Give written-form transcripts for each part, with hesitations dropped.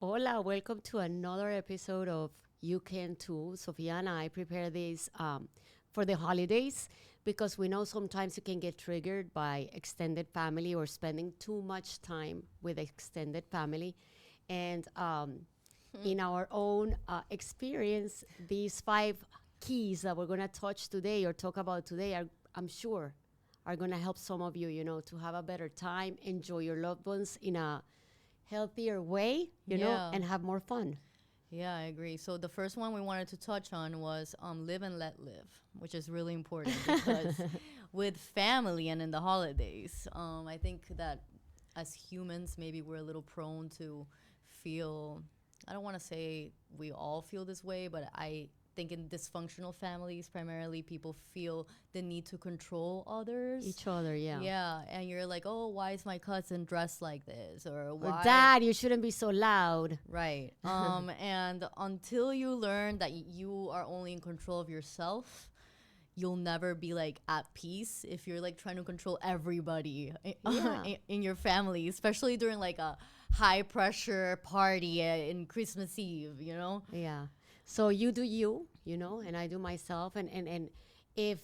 Hola, welcome to another episode of You Can Too. Sofia and I prepare this for the holidays because we know sometimes you can get triggered by extended family or spending too much time with extended family. And in our own experience, these five keys that we're going to touch today or talk about today are, I'm sure, are going to help some of you, to have a better time, enjoy your loved ones in a healthier way, Yeah, and have more fun. yeah, I agree. So the first one we wanted to touch on was live and let live, which is really important because with family and in the holidays, I think that as humans, maybe we're a little prone to feel, I don't want to say we all feel this way, but I think in dysfunctional families, primarily people feel the need to control others. Each other, yeah. Yeah, and you're like, oh, why is my cousin dressed like this? Or Or why? dad, you shouldn't be so loud. Right. And until you learn that you are only in control of yourself, you'll never be like at peace if you're like trying to control everybody Yeah. in your family, especially during like a high pressure party in Christmas Eve, you know? Yeah. So you do you, and I do myself. And if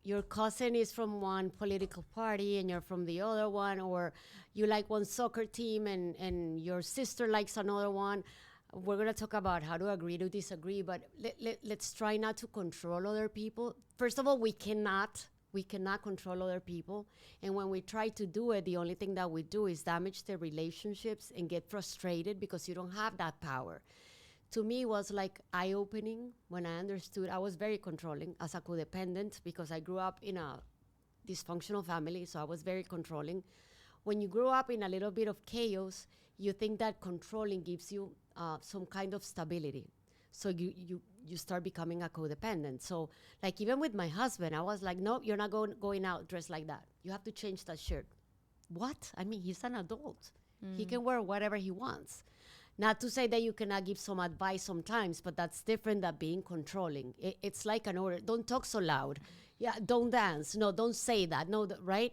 your cousin is from one political party and you're from the other one, or you like one soccer team and your sister likes another one, we're going to talk about how to agree to disagree. But let's try not to control other people. First of all, we cannot control other people, and when we try to do it, the only thing that we do is damage the relationships and get frustrated because you don't have that power. To me, it was like eye-opening when I understood. I was very controlling as a codependent because I grew up in a dysfunctional family, so I was very controlling. When you grow up in a little bit of chaos, you think that controlling gives you some kind of stability. So you start becoming a codependent. So like even with my husband, I was like, no, you're not going out dressed like that. You have to change that shirt. What? I mean, he's an adult. He can wear whatever he wants. Not to say that you cannot give some advice sometimes, but that's different than being controlling. It's like an order. Don't talk so loud. Yeah, don't dance. No, don't say that. No, right?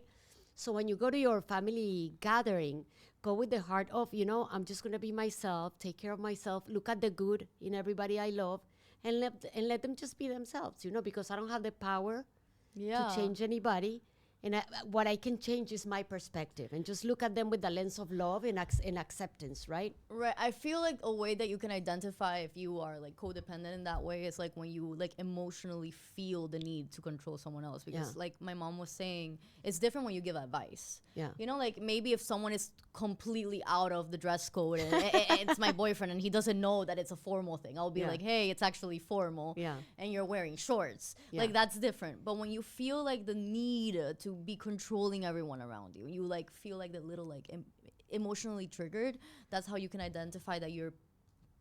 So when you go to your family gathering, go with the heart of, I'm just going to be myself, take care of myself, look at the good in everybody I love, and let them just be themselves, because I don't have the power to Yeah. change anybody. And what I can change is my perspective and just look at them with the lens of love and acceptance, right? Right. I feel like a way that you can identify if you are like codependent in that way is like when you like emotionally feel the need to control someone else. Because Yeah. like my mom was saying, it's different when you give advice. Yeah. You know, like maybe if someone is completely out of the dress code and it's my boyfriend and he doesn't know that it's a formal thing, I'll be Yeah. like, hey, it's actually formal. Yeah. And you're wearing shorts. Yeah. Like that's different. But when you feel like the need to be controlling everyone around you, you like feel like the little like emotionally triggered, that's how you can identify that you're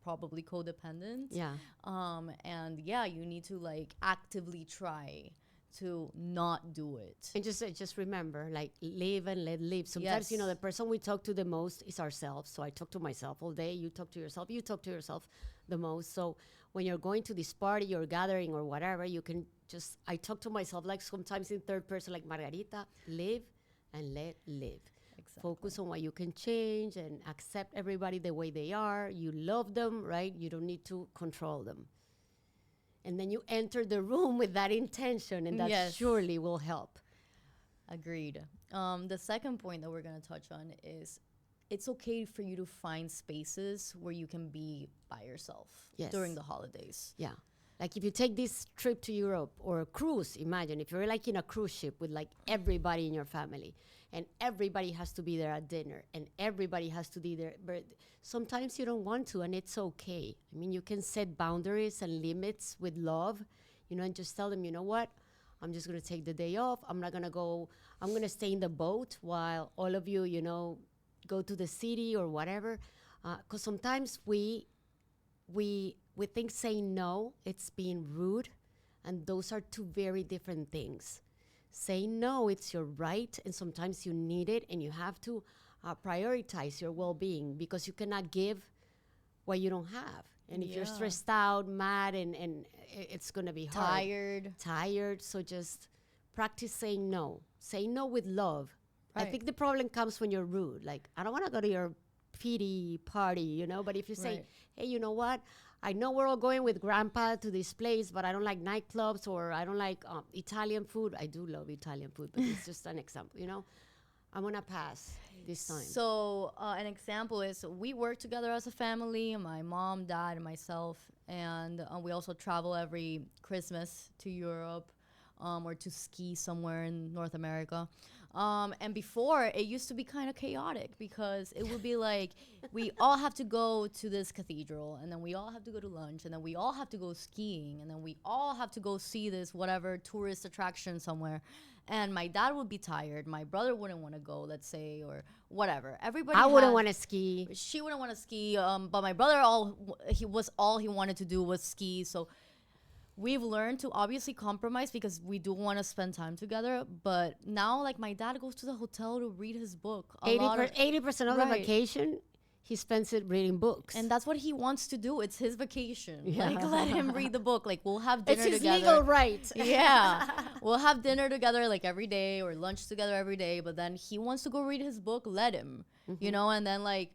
probably codependent. Yeah. And yeah, you need to like actively try to not do it. And just remember, like, live and let live. Sometimes, Yes. the person we talk to the most is ourselves. So I talk to myself all day. You talk to yourself. You talk to yourself the most. So when you're going to this party or gathering or whatever, you can just, I talk to myself like sometimes in third person, like Margarita, live and let live. Exactly. Focus on what you can change and accept everybody the way they are. You love them, right? You don't need to control them. And then you enter the room with that intention, and that Yes. surely will help. Agreed. The second point that we're going to touch on is it's okay for you to find spaces where you can be by yourself Yes. during the holidays. Yeah. Like if you take this trip to Europe or a cruise, imagine if you're like in a cruise ship with like everybody in your family and everybody has to be there at dinner and everybody has to be there. But sometimes you don't want to, and it's okay. I mean, you can set boundaries and limits with love, and just tell them, you know what? I'm just going to take the day off. I'm not going to go, I'm going to stay in the boat while all of you, go to the city or whatever. Because sometimes we think saying no, it's being rude, and those are two very different things. Saying no, it's your right, and sometimes you need it, and you have to prioritize your well-being because you cannot give what you don't have. And if you're Yeah. stressed out, mad, and it's going to be hard. Tired, so just practice saying no. Say no with love. I Right. think the problem comes when you're rude. Like, I don't want to go to your pity party, But if you say, Right. hey, you know what? I know we're all going with grandpa to this place, but I don't like nightclubs or I don't like Italian food. I do love Italian food, but it's just an example. I'm going to pass this time. So an example is we work together as a family, my mom, dad, and myself, and we also travel every Christmas to Europe or to ski somewhere in North America. And before, it used to be kind of chaotic because it would be like we all have to go to this cathedral, and then we all have to go to lunch, and then we all have to go skiing, and then we all have to go see this whatever tourist attraction somewhere. And my dad would be tired. My brother wouldn't want to go, let's say, or whatever. Everybody. I wouldn't want to ski. She wouldn't want to ski. But my brother, all he wanted to do was ski. So we've learned to obviously compromise because we do want to spend time together. But now, like, my dad goes to the hotel to read his book. 80% of the Right. vacation, he spends it reading books. And that's what he wants to do. It's his vacation. Yeah. Like, let him read the book. Like, we'll have dinner it's his together. legal right. Yeah. We'll have dinner together like every day or lunch together every day. But then he wants to go read his book. Let him, And then, like,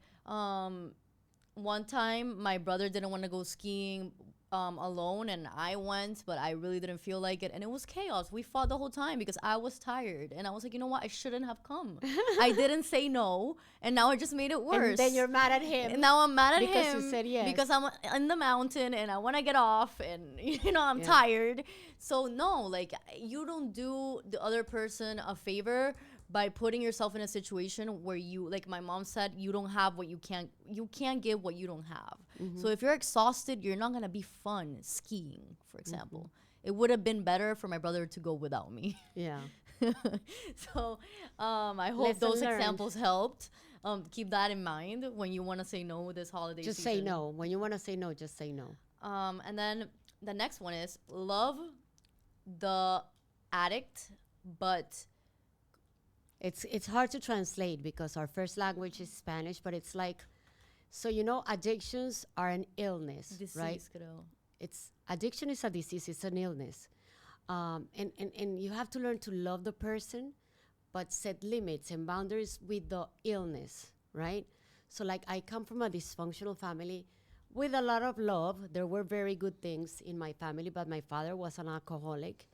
one time my brother didn't want to go skiing alone, and I went, but I really didn't feel like it, and it was chaos. We fought the whole time because I was tired, and I was like, you know what, I shouldn't have come. I didn't say no, and now it just made it worse. And then you're mad at him. And now I'm mad at because him you said yes. because I'm in the mountain and I want to get off, and I'm Yeah. tired. So no, like, you don't do the other person a favor by putting yourself in a situation where you, like my mom said, you don't have what you can't give what you don't have. So if you're exhausted, you're not gonna be fun skiing, for example. It would have been better for my brother to go without me. Yeah. So I hope Lesson those learned. examples helped. Keep that in mind when you want to say no this holiday Just season. say no. When you want to say no, just say no. And then the next one is love the addict, but It's hard to translate because our first language is Spanish, but it's like, so addictions are an illness, disease, right? creo. Addiction is a disease, it's an illness. And you have to learn to love the person, but set limits and boundaries with the illness, right? So like I come from a dysfunctional family with a lot of love. There were very good things in my family, but my father was an alcoholic.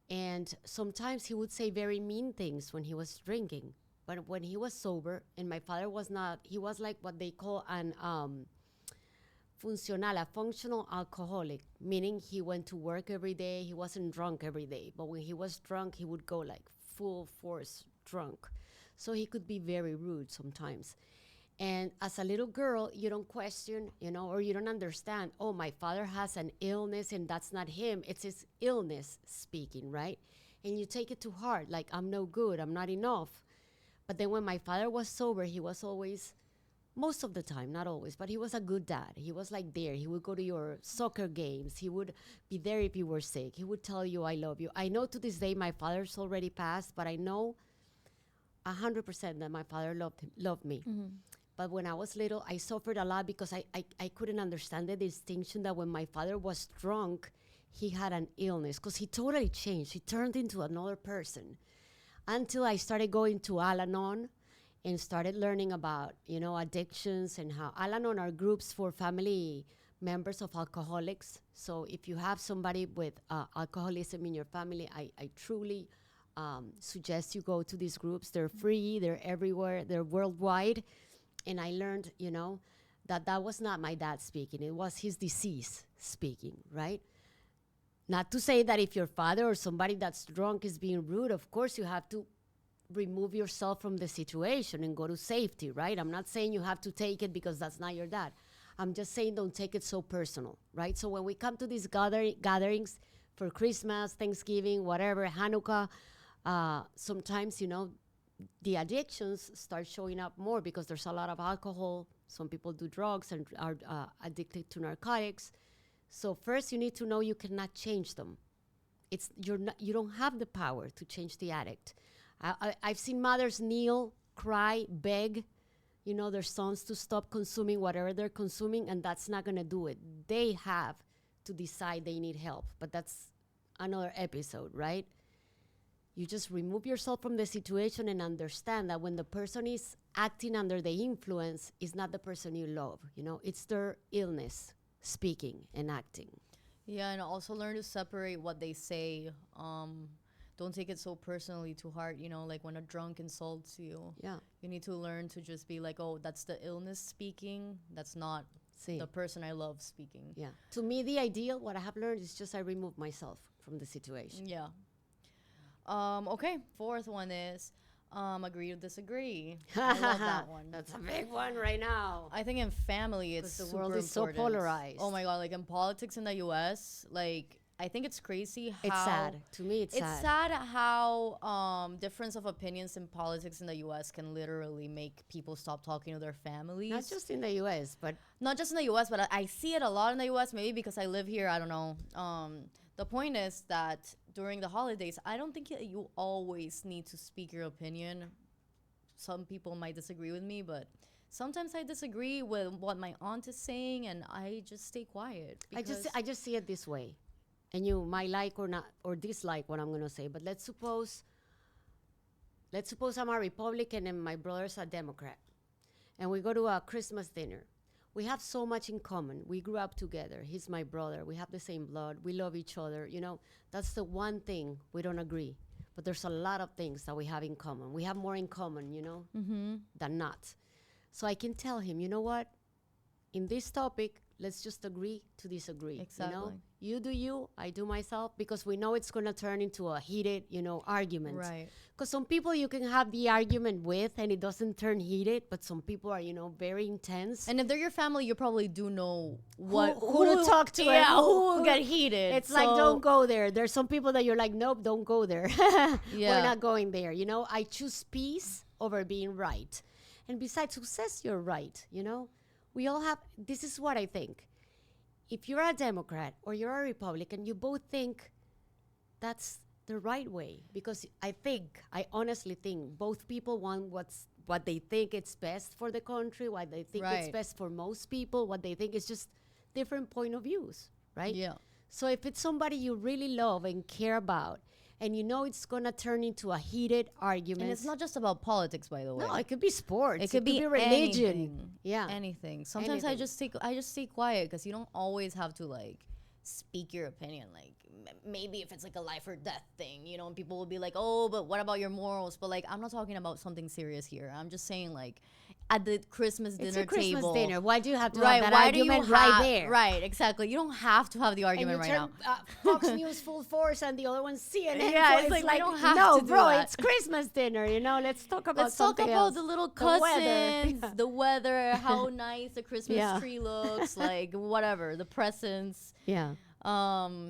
And sometimes he would say very mean things when he was drinking. But when he was sober, and my father was not, he was like what they call an funcional, a functional alcoholic, meaning he went to work every day. He wasn't drunk every day. But when he was drunk, he would go like full force drunk. So he could be very rude sometimes. And as a little girl, you don't question, or you don't understand, oh, my father has an illness and that's not him. It's his illness speaking, right? And you take it to heart, like, I'm no good, I'm not enough. But then when my father was sober, he was always, most of the time, not always, but he was a good dad. He was like there. He would go to your soccer games. He would be there if you were sick. He would tell you, I love you. I know to this day my father's already passed, but I know 100% that my father loved me. But when I was little, I suffered a lot because I couldn't understand the distinction that when my father was drunk, he had an illness, because he totally changed. He turned into another person until I started going to Al-Anon and started learning about, addictions and how Al-Anon are groups for family members of alcoholics. So if you have somebody with alcoholism in your family, I truly suggest you go to these groups. They're free, they're everywhere, they're worldwide. And I learned, that was not my dad speaking. It was his disease speaking, right? Not to say that if your father or somebody that's drunk is being rude, of course you have to remove yourself from the situation and go to safety, right? I'm not saying you have to take it because that's not your dad. I'm just saying don't take it so personal, right? So when we come to these gatherings for Christmas, Thanksgiving, whatever, Hanukkah, sometimes, the addictions start showing up more because there's a lot of alcohol. Some people do drugs and are addicted to narcotics. So first you need to know you cannot change them. You don't have the power to change the addict. I've seen mothers kneel, cry, beg, their sons to stop consuming whatever they're consuming, and that's not gonna do it. They have to decide they need help, but that's another episode, right? You just remove yourself from the situation and understand that when the person is acting under the influence is not the person you love. You know, it's their illness speaking and acting. Yeah, and also learn to separate what they say. Don't take it so personally to heart. You know, like when a drunk insults you, Yeah. you need to learn to just be like, oh, that's the illness speaking. That's not See. the person I love speaking. Yeah. To me, the ideal, what I have learned is just I remove myself from the situation. Yeah. Okay. Fourth one is agree to disagree. I love that one. That's a big one right now. I think in family it's 'Cause the super world is so important. polarized. Oh my god, like in politics in the US, like I think it's crazy how It's sad. To me, it's sad. sad how difference of opinions in politics in the US can literally make people stop talking to their families. Not just in the U.S., but Not just in the US, but I see it a lot in the US, maybe because I live here, I don't know. The point is that during the holidays, I don't think you always need to speak your opinion. Some people might disagree with me, but sometimes I disagree with what my aunt is saying, and I just stay quiet. I just see it this way, and you might like or not or dislike what I'm gonna say. But let's suppose I'm a Republican and my brother's a Democrat, and we go to a Christmas dinner. We have so much in common. We grew up together. He's my brother. We have the same blood. We love each other. You know, that's the one thing we don't agree. But there's a lot of things that we have in common. We have more in common, you know, than not. So I can tell him, you know what? In this topic, let's just agree to disagree. Exactly. You know, you do you, I do myself, because we know it's going to turn into a heated, you know, argument. Right. Because some people you can have the argument with and it doesn't turn heated, but some people are, you know, very intense. And if they're your family, you probably do know who to talk to. Yeah, and who will get heated. It's like, don't go there. There's some people that you're like, nope, don't go there. Yeah. We're not going there. You know, I choose peace over being right. And besides, who says you're right? You know, we all have, this is what I think. If you're a Democrat or you're a Republican, you both think that's the right way. Because I honestly think both people want what they think it's best for the country, what they think it's Right. best for most people, what they think is just different point of views, right? Yeah. So if it's somebody you really love and care about, and you know it's gonna turn into a heated argument. And it's not just about politics, by the way. No, it could be sports. It could be religion. anything. Yeah. Anything. Sometimes I just stay quiet because you don't always have to like speak your opinion. Like maybe if it's like a life or death thing, you know, and people will be like, "Oh, but what about your morals?" But like I'm not talking about something serious here. I'm just saying like at the Christmas dinner It's a Christmas table. dinner. Why do you have to Right, have that why do you argument have, right there? Right, exactly. You don't have to have the And you argument right turn now. Fox News full force and the other one CNN. Yeah, so it's like, we don't have no, to do bro, that. it's Christmas dinner. You know, let's talk about Let's talk something about else. the little The weather. cousins, Yeah. the weather, how nice the Christmas Yeah. tree looks, like whatever, the presents. Yeah.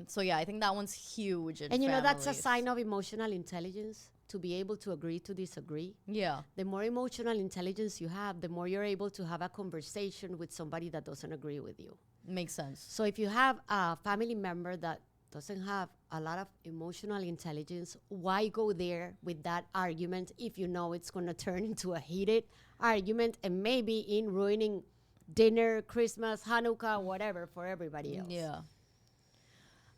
So yeah, I think that one's huge. In And you know, that's a families. sign of emotional intelligence, to be able to agree to disagree. Yeah, The more emotional intelligence you have, the more you're able to have a conversation with somebody that doesn't agree with you. makes sense. So if you have a family member that doesn't have a lot of emotional intelligence, why go there with that argument if you know it's going to turn into a heated argument and maybe in ruining dinner, Christmas, Hanukkah, whatever for everybody else? Yeah.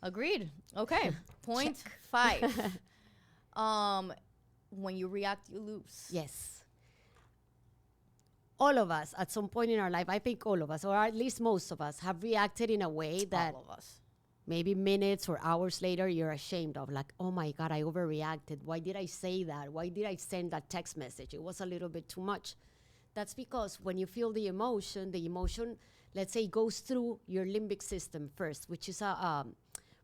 Agreed. Okay. Point 5. When you react, you lose. Yes. All of us at some point in our life, I think all of us, or at least most of us, have reacted in a way that All of us. maybe minutes or hours later you're ashamed of, like, oh my God, I overreacted. Why did I say that? Why did I send that text message? It was a little bit too much. That's because when you feel the emotion, let's say, goes through your limbic system first, which is a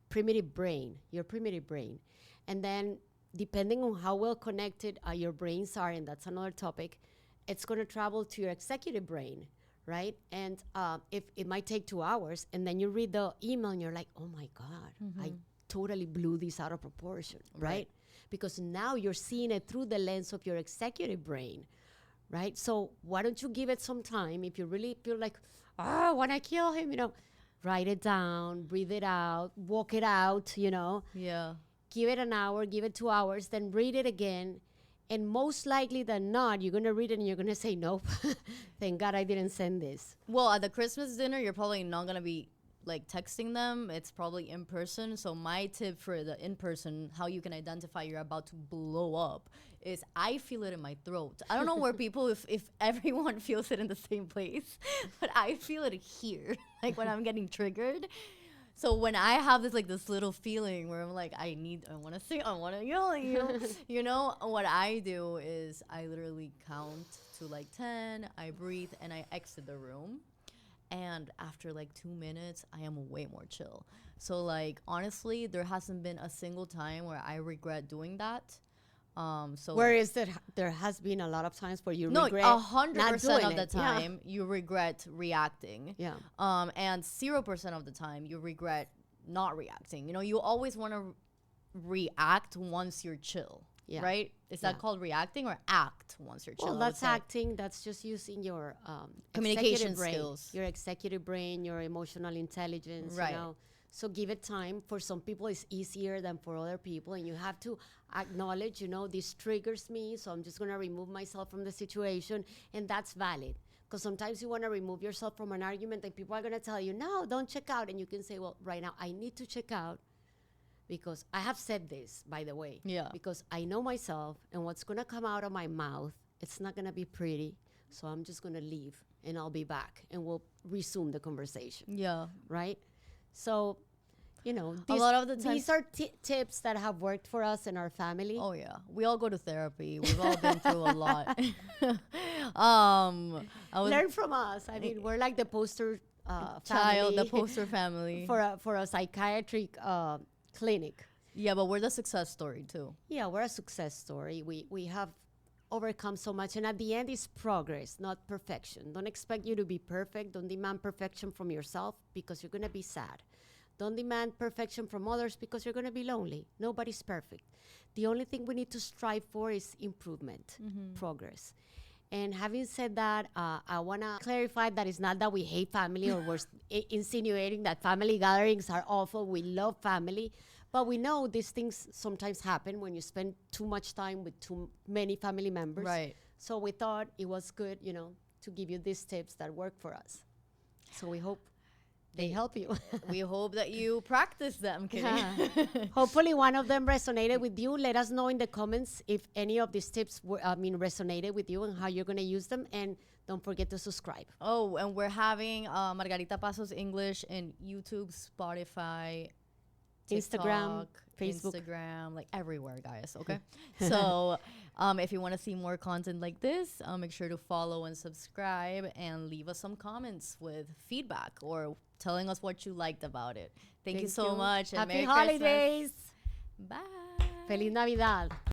primitive brain, your primitive brain. And then depending on how well connected your brains are, and that's another topic, it's going to travel to your executive brain, right? And if it might take 2 hours, and then you read the email and you're like, oh my God, I totally blew this out of proportion, right? Because now you're seeing it through the lens of your executive brain, right? So why don't you give it some time? If you really feel like, I want to kill him, you know, write it down, breathe it out, walk it out, you know. Yeah. Give it an hour, give it 2 hours, then read it again. And most likely than not, you're going to read it and you're going to say, nope, thank God I didn't send this. Well, at the Christmas dinner, you're probably not going to be like texting them, it's probably in person. So my tip for the in person, how you can identify you're about to blow up, is I feel it in my throat. I don't know where people, if everyone feels it in the same place, but I feel it here, like when I'm getting triggered. So when I have this little feeling where I'm like, I want to sing, I want to yell at you, what I do is I literally count to like 10, I breathe, and I exit the room. And after like 2 minutes, I am way more chill. So like, honestly, there hasn't been a single time where I regret doing that. So Where is that? There has been a lot of times where you no, regret 100% of the it. Yeah. time you regret reacting. Yeah. And 0% of the time you regret not reacting. You always want to react once you're chill. Yeah. Right? Is that called reacting or act once you're chill? Well, that's acting. That's just using your Communication executive brain, skills. your executive brain, your emotional intelligence. Right. So give it time. For some people, it's easier than for other people, and you have to acknowledge, this triggers me, so I'm just gonna remove myself from the situation, and that's valid. Because sometimes you want to remove yourself from an argument, and people are gonna tell you, no, don't check out, and you can say, well, right now I need to check out. Because I have said this, by the way. Yeah. Because I know myself, and what's going to come out of my mouth, it's not going to be pretty. So I'm just going to leave, and I'll be back, and we'll resume the conversation. Yeah. Right? So, a lot of the time, these are tips that have worked for us and our family. Oh, yeah. We all go to therapy. We've all been through a lot. Learn from us. I mean, we're like the poster child, family the poster family. for a psychiatric clinic. Yeah, but we're the success story too. Yeah, we're a success story. We have overcome so much, and at the end it's progress, not perfection. Don't expect you to be perfect. Don't demand perfection from yourself, because you're gonna be sad. Don't demand perfection from others, because you're gonna be lonely. Nobody's perfect. The only thing we need to strive for is improvement, progress. And having said that, I want to clarify that it's not that we hate family or we're insinuating that family gatherings are awful. We love family, but we know these things sometimes happen when you spend too much time with too many family members. Right. So we thought it was good, to give you these tips that work for us. So we hope they help you. We hope that you practice them. Hopefully one of them resonated with you. Let us know in the comments if any of these tips resonated with you and how you're going to use them. And don't forget to subscribe. Oh, and we're having Margarita Pasos English in YouTube, Spotify, Instagram, TikTok, Facebook. Instagram, like everywhere, guys. Okay. So if you want to see more content like this, make sure to follow and subscribe, and leave us some comments with feedback or telling us what you liked about it. Thank you so much. And Happy Merry holidays. Christmas. Bye. Feliz Navidad.